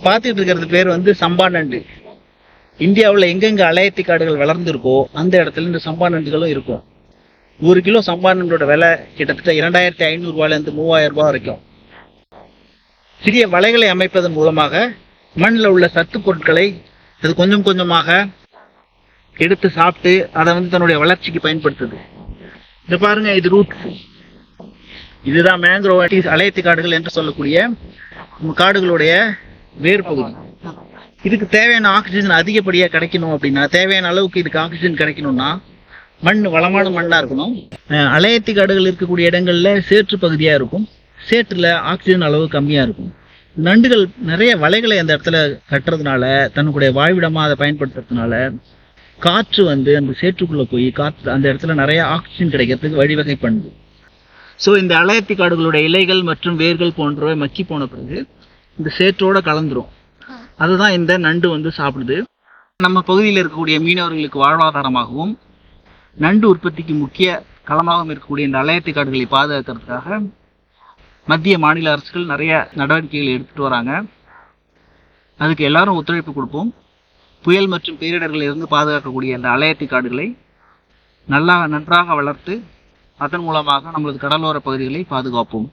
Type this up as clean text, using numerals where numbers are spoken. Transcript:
பார்த்துட்டு இருக்கிறது பேர் வந்து சம்பா நண்டு. இந்தியாவில் எங்கெங்க அலையத்தி காடுகள் வளர்ந்துருக்கோ அந்த இடத்துல இந்த சம்பா நண்டுகளும் இருக்கும். 1 கிலோ சம்பா நண்டோட விலை கிட்டத்தட்ட 2500 ரூபாயிலிருந்து 3000 ரூபாய் வரைக்கும். சிறிய வலைகளை அமைப்பதன் மூலமாக மண்ணில் உள்ள சத்து பொருட்களை அது கொஞ்சம் கொஞ்சமாக எடுத்து சாப்பிட்டு அதை வந்து தன்னுடைய வளர்ச்சிக்கு பயன்படுத்துது. இது பாருங்க, இது ரூட். இதுதான் மேங்க்ரோவ் அலையத்தி காடுகள் என்று சொல்லக்கூடிய காடுகளுடைய வேர் பகுதி. இதுக்கு தேவையான ஆக்சிஜன் அதிகப்படியாக கிடைக்கணும் அப்படின்னா, தேவையான அளவுக்கு இதுக்கு ஆக்சிஜன் கிடைக்கணும்னா மண் வளமான மண்ணா இருக்கணும். அலையத்தி காடுகள் இருக்கக்கூடிய இடங்கள்ல சேற்று பகுதியா இருக்கும். சேற்றுல ஆக்சிஜன் அளவு கம்மியா இருக்கும். நண்டுகள் நிறைய வலைகளை அந்த இடத்துல கட்டுறதுனால, தன்னுடைய வாழ்விடமா அதை பயன்படுத்துறதுனால காற்று வந்து அந்த சேற்றுக்குள்ள போய் காற்று அந்த இடத்துல நிறைய ஆக்சிஜன் கிடைக்கிறதுக்கு வழிவகை பண்ணுது. ஸோ இந்த அலையத்தி காடுகளுடைய இலைகள் மற்றும் வேர்கள் போன்றவை மக்கி போன பிறகு இந்த சேற்றோட கலந்துரும். அதுதான் இந்த நண்டு வந்து சாப்பிடுது. நம்ம பகுதியில் இருக்கக்கூடிய மீனவர்களுக்கு வாழ்வாதாரமாகவும் நண்டு உற்பத்திக்கு முக்கிய களமாகவும் இருக்கக்கூடிய இந்த அலையத்தி காடுகளை பாதுகாக்கிறதுக்காக மத்திய மாநில அரசுகள் நிறைய நடவடிக்கைகள் எடுத்துட்டு வராங்க. அதுக்கு எல்லாரும் ஒத்துழைப்பு கொடுப்போம். புயல் மற்றும் பேரிடர்களில் இருந்து பாதுகாக்கக்கூடிய இந்த அலையத்தி காடுகளை நன்றாக வளர்த்து அதன் மூலமாக நம்மளது கடலோர பகுதிகளை பாதுகாப்போம்.